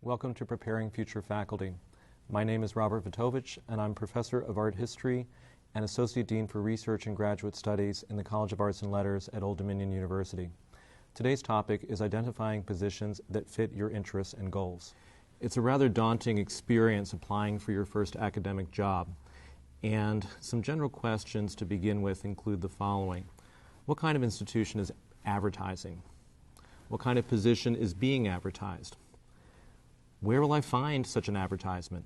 Welcome to Preparing Future Faculty. My name is Robert Vitovich, and I'm Professor of Art History and Associate Dean for Research and Graduate Studies in the College of Arts and Letters at Old Dominion University. Today's topic is identifying positions that fit your interests and goals. It's a rather daunting experience applying for your first academic job, and some general questions to begin with include the following. What kind of institution is advertising? What kind of position is being advertised? Where will I find such an advertisement?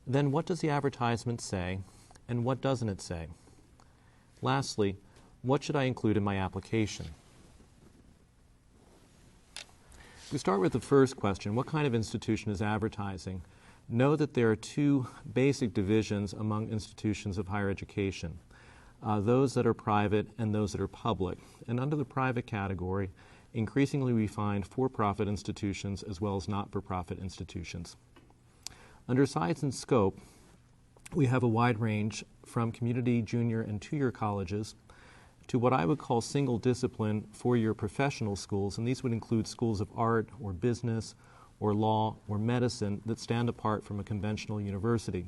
Then what does the advertisement say, and what doesn't it say? Lastly, what should I include in my application? We start with the first question, what kind of institution is advertising? Know that there are two basic divisions among institutions of higher education, those that are private and those that are public. And under the private category, increasingly we find for-profit institutions as well as not-for-profit institutions. Under size and scope, we have a wide range from community, junior, and two-year colleges to what I would call single-discipline four-year professional schools, and these would include schools of art or business or law or medicine that stand apart from a conventional university.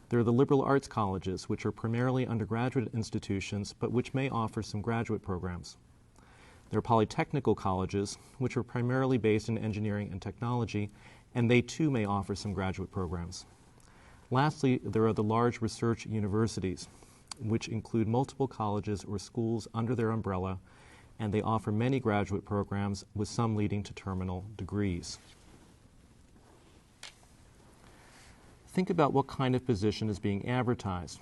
There are the liberal arts colleges, which are primarily undergraduate institutions, but which may offer some graduate programs. There are polytechnical colleges, which are primarily based in engineering and technology, and they too may offer some graduate programs. Lastly, there are the large research universities, which include multiple colleges or schools under their umbrella, and they offer many graduate programs, with some leading to terminal degrees. Think about what kind of position is being advertised.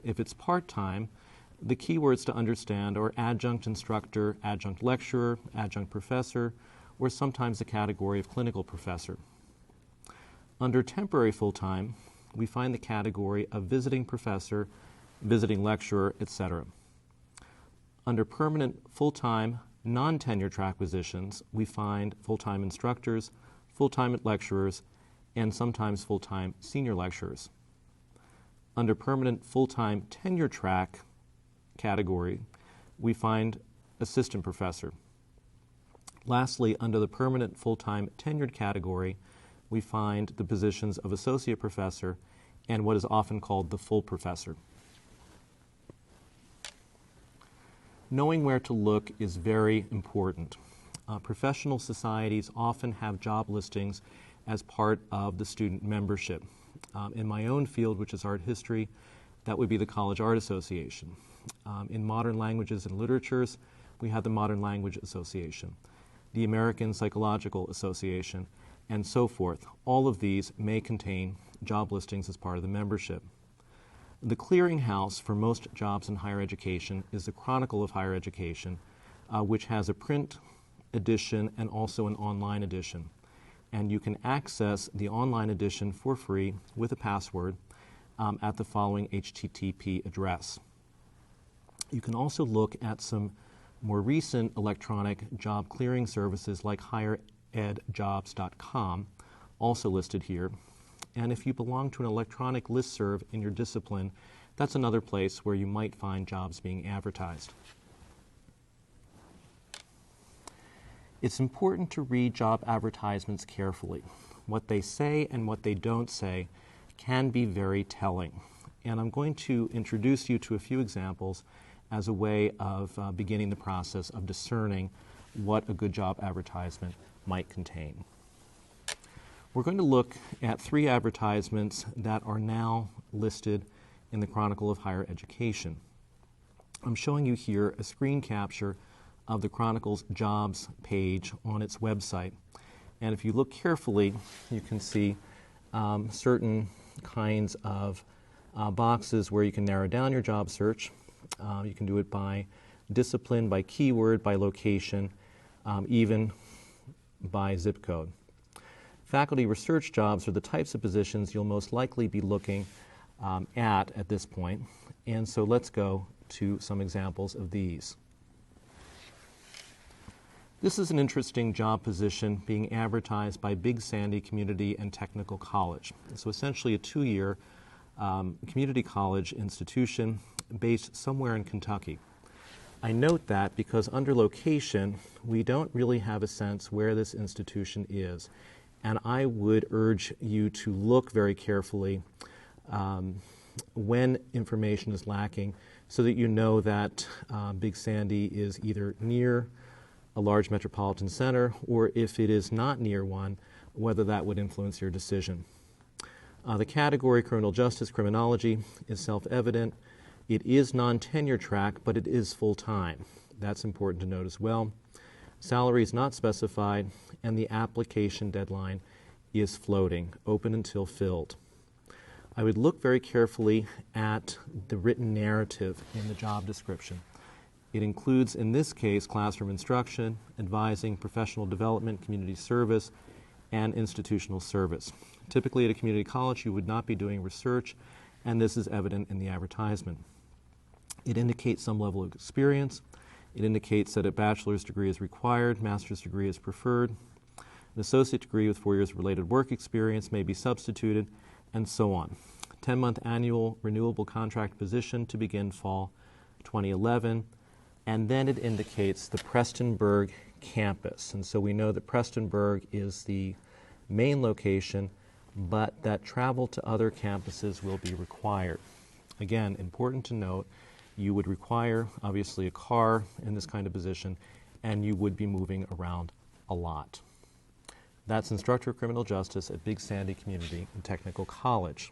If it's part-time, the keywords to understand are adjunct instructor, adjunct lecturer, adjunct professor, or sometimes the category of clinical professor. Under temporary full-time, we find the category of visiting professor, visiting lecturer, etc. Under permanent full-time, non-tenure track positions, we find full-time instructors, full-time lecturers, and sometimes full-time senior lecturers. Under permanent full-time tenure track category, we find assistant professor. Lastly, under the permanent full-time tenured category, we find the positions of associate professor and what is often called the full professor. Knowing where to look is very important. Professional societies often have job listings as part of the student membership. In my own field, which is art history, that would be the College Art Association. In modern languages and literatures, we have the Modern Language Association, the American Psychological Association, and so forth. All of these may contain job listings as part of the membership. The clearinghouse for most jobs in higher education is the Chronicle of Higher Education, which has a print edition and also an online edition. And you can access the online edition for free with a password at the following HTTP address. You can also look at some more recent electronic job clearing services like higheredjobs.com, also listed here. And if you belong to an electronic listserv in your discipline, that's another place where you might find jobs being advertised. It's important to read job advertisements carefully. What they say and what they don't say can be very telling. And I'm going to introduce you to a few examples as a way of beginning the process of discerning what a good job advertisement might contain. We're going to look at three advertisements that are now listed in the Chronicle of Higher Education. I'm showing you here a screen capture of the Chronicle's jobs page on its website. And if you look carefully, you can see certain kinds of boxes where you can narrow down your job search. You can do it by discipline, by keyword, by location, even by zip code. Faculty research jobs are the types of positions you'll most likely be looking at this point. And so let's go to some examples of these. This is an interesting job position being advertised by Big Sandy Community and Technical College. So essentially a two-year community college institution based somewhere in Kentucky. I note that because under location, we don't really have a sense where this institution is. And I would urge you to look very carefully when information is lacking so that you know that Big Sandy is either near a large metropolitan center, or if it is not near one, whether that would influence your decision. The category criminal justice criminology is self-evident. It is non-tenure track, but it is full-time. That's important to note as well. Salary is not specified, and the application deadline is floating, open until filled. I would look very carefully at the written narrative in the job description. It includes, in this case, classroom instruction, advising, professional development, community service, and institutional service. Typically at a community college, you would not be doing research, and this is evident in the advertisement. It indicates some level of experience. It indicates that a bachelor's degree is required, master's degree is preferred. An associate degree with 4 years of related work experience may be substituted, and so on. 10-month annual renewable contract position to begin fall 2011. And then it indicates the Prestonburg campus. And so we know that Prestonburg is the main location, but that travel to other campuses will be required. Again, important to note, you would require, obviously, a car in this kind of position, and you would be moving around a lot. That's Instructor of Criminal Justice at Big Sandy Community and Technical College.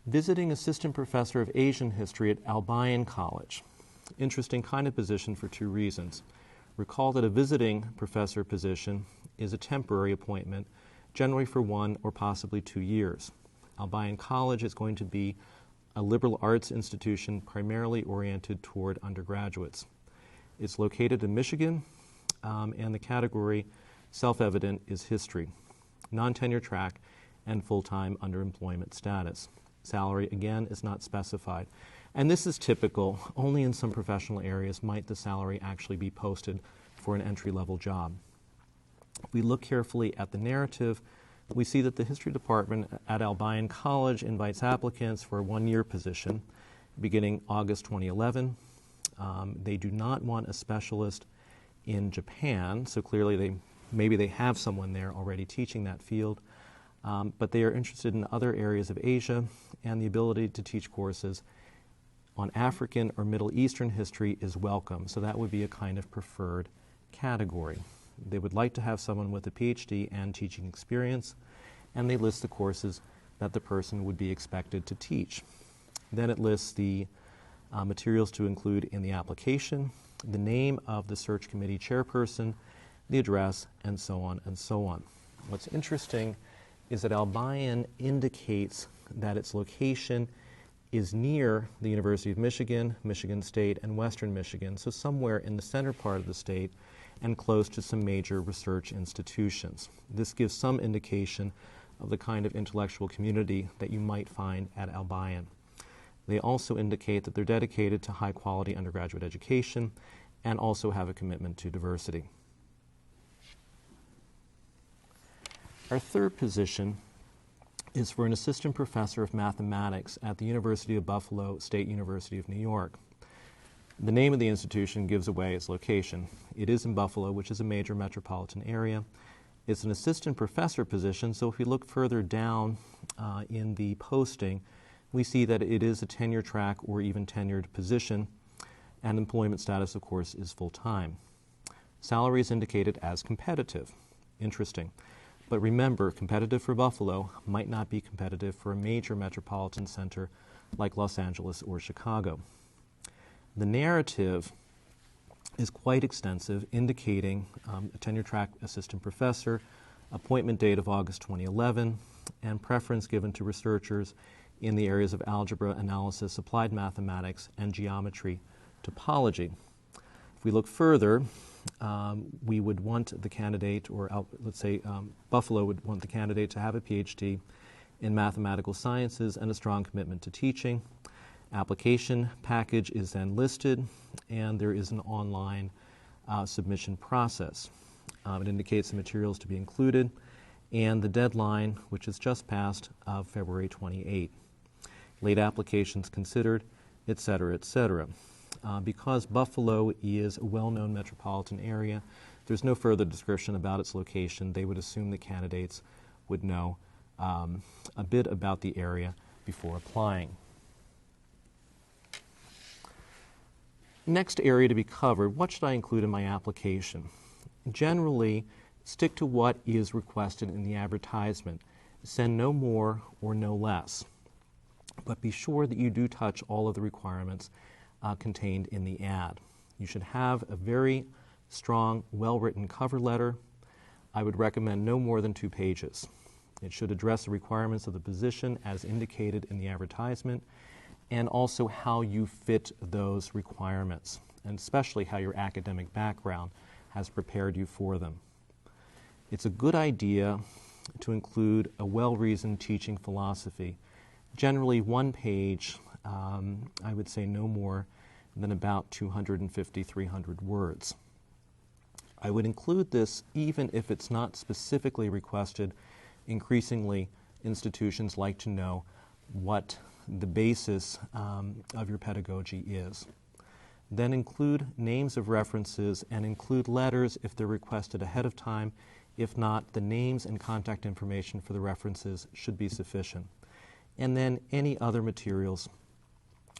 Visiting Assistant Professor of Asian History at Albion College. Interesting kind of position for two reasons. Recall that a visiting professor position is a temporary appointment, generally for 1 or possibly 2 years. Albion College is going to be a liberal arts institution primarily oriented toward undergraduates. It's located in Michigan, and the category, self-evident, is history, non-tenure track, and full-time underemployment status. Salary, again, is not specified. And this is typical. Only in some professional areas might the salary actually be posted for an entry-level job. If we look carefully at the narrative, we see that the history department at Albion College invites applicants for a 1-year position beginning August 2011. They do not want a specialist in Japan, so clearly maybe they have someone there already teaching that field. But they are interested in other areas of Asia, and the ability to teach courses on African or Middle Eastern history is welcome. So that would be a kind of preferred category. They would like to have someone with a PhD and teaching experience, and they list the courses that the person would be expected to teach. Then it lists the materials to include in the application, the name of the search committee chairperson, the address, and so on and so on. What's interesting is that Albion indicates that its location is near the University of Michigan, Michigan State, and Western Michigan, so somewhere in the center part of the state and close to some major research institutions. This gives some indication of the kind of intellectual community that you might find at Albion. They also indicate that they're dedicated to high-quality undergraduate education and also have a commitment to diversity. Our third position is for an assistant professor of mathematics at the University of Buffalo State University of New York. The name of the institution gives away its location. It is in Buffalo, which is a major metropolitan area. It's an assistant professor position, so if we look further down in the posting, we see that it is a tenure track or even tenured position, and employment status, of course, is full-time. Salary is indicated as competitive. Interesting. But remember, competitive for Buffalo might not be competitive for a major metropolitan center like Los Angeles or Chicago. The narrative is quite extensive, indicating a tenure-track assistant professor, appointment date of August 2011, and preference given to researchers in the areas of algebra, analysis, applied mathematics, and geometry topology. If we look further, we would want the candidate, or let's say Buffalo would want the candidate to have a PhD in mathematical sciences and a strong commitment to teaching. Application package is then listed, and there is an online submission process. It indicates the materials to be included and the deadline, which is just passed, of February 28. Late applications considered, et cetera, et cetera. Because Buffalo is a well-known metropolitan area, There's no further description about its location. They would assume the candidates would know a bit about the area before applying. Next area to be covered, what should I include in my application? Generally, stick to what is requested in the advertisement. Send no more or no less. But be sure that you do touch all of the requirements contained in the ad. You should have a very strong, well-written cover letter. I would recommend no more than 2 pages. It should address the requirements of the position as indicated in the advertisement, and also how you fit those requirements, and especially how your academic background has prepared you for them. It's a good idea to include a well-reasoned teaching philosophy. Generally 1 page, I would say no more than about 250, 300 words. I would include this even if it's not specifically requested. Increasingly, institutions like to know what the basis of your pedagogy is. Then include names of references and include letters if they're requested ahead of time. If not, the names and contact information for the references should be sufficient. And then any other materials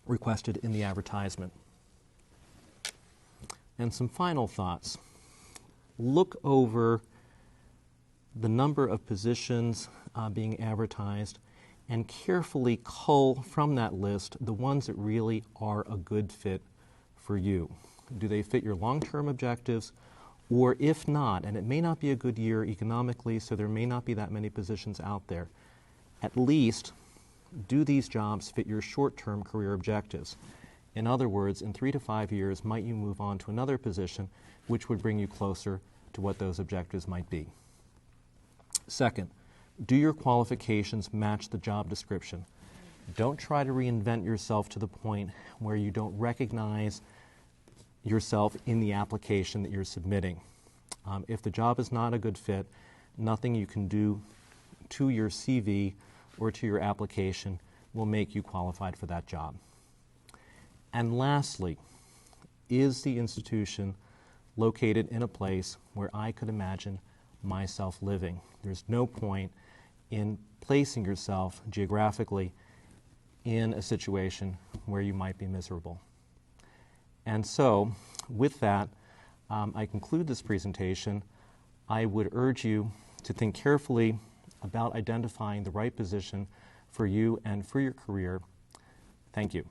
requested in the advertisement. And some final thoughts. Look over the number of positions being advertised and carefully cull from that list the ones that really are a good fit for you. Do they fit your long-term objectives? Or if not, and it may not be a good year economically, so there may not be that many positions out there, at least do these jobs fit your short-term career objectives? In other words, in 3 to 5 years, might you move on to another position which would bring you closer to what those objectives might be? Second, do your qualifications match the job description? Don't try to reinvent yourself to the point where you don't recognize yourself in the application that you're submitting. If the job is not a good fit, nothing you can do to your CV or to your application will make you qualified for that job. And lastly, is the institution located in a place where I could imagine myself living? There's no point in placing yourself geographically in a situation where you might be miserable. And so, with that, I conclude this presentation. I would urge you to think carefully about identifying the right position for you and for your career. Thank you.